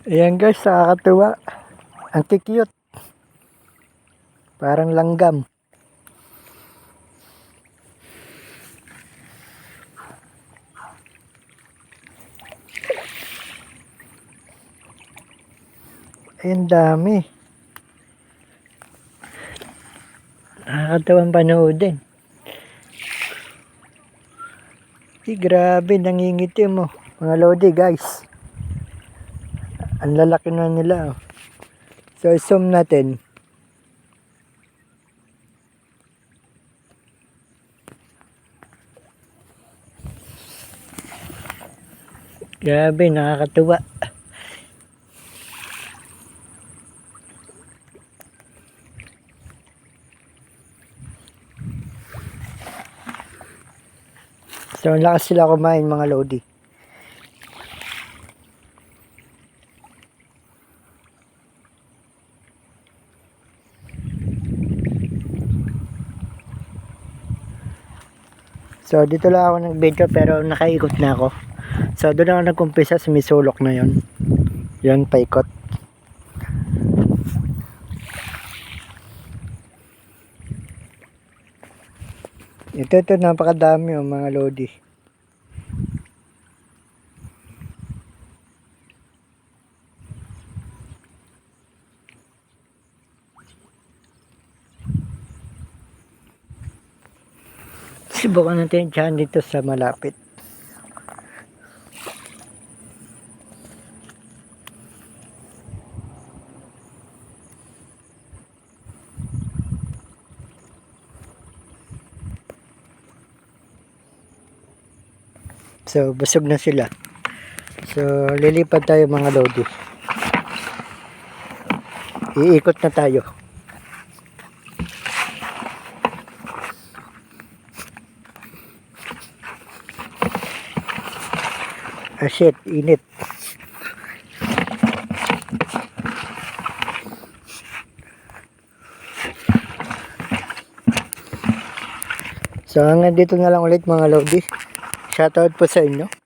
Ayan guys, nakakatuwa. Ang cute. Parang langgam. Ayan, dami. Nakakatawang panoodin. Grabe, nangingitim mo. Mga lodi guys. Ang lalaki na nila. Oh. So, zoom natin. Grabe, nakakatuwa. So, lakas sila kumain mga lodi. So, dito lang ako nag-video pero nakaikot na ako. So, doon ako nag-umpisa sa misulok na yon. Yun, paikot. Ito, napakadami oh, mga lodi. Subukan natin dyan dito sa malapit. So, busog na sila. So, lilipad tayo mga lodi. Iikot na tayo. Ah shit, init. So hanggang dito na lang ulit mga lodi. Shoutout po sa inyo.